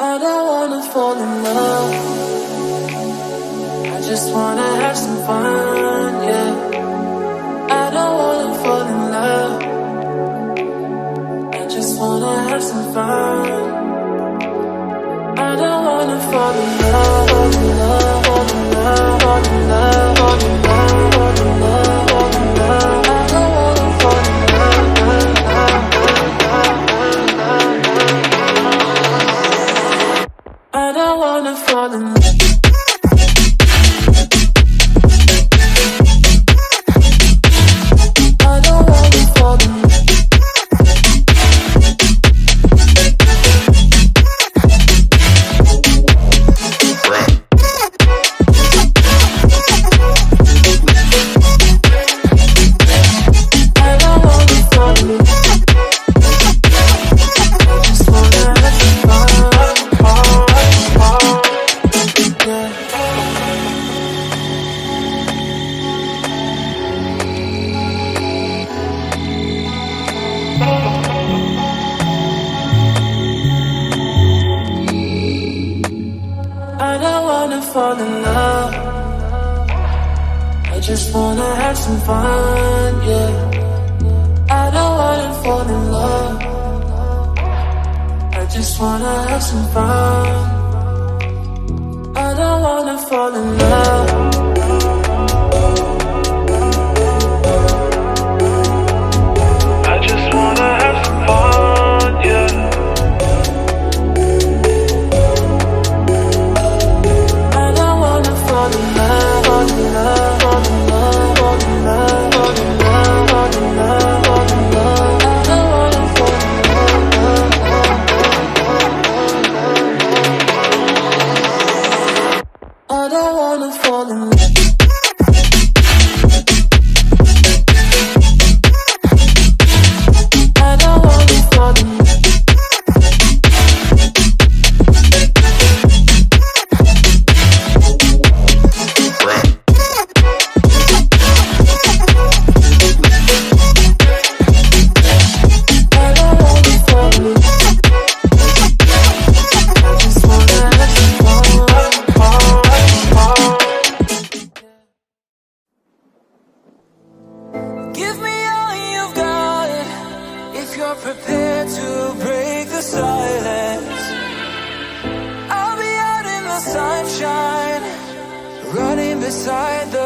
I don't wanna fall in love. I just wanna have some fun, yeah. I don't wanna fall in love. I just wanna have some fun. I don't wanna fall in love, fall in love, fall in love, fall in love, fall in love, fall in love, fall in love. I don't wanna fall in love, I don't wanna fall in love. Fall in love. I just wanna have some fun, yeah. I don't wanna fall in love. I just wanna have some fun. I don't wanna fall in love. I just wanna have some fun, yeah. Fall in love, fall in love, fall in love, fall in love, fall in love, fall in love, fall in love. I don't wanna fall in love. I don't wanna fall in love. I don't wanna fall in love. Prepared to break the silence. I'll be out in the sunshine, running beside the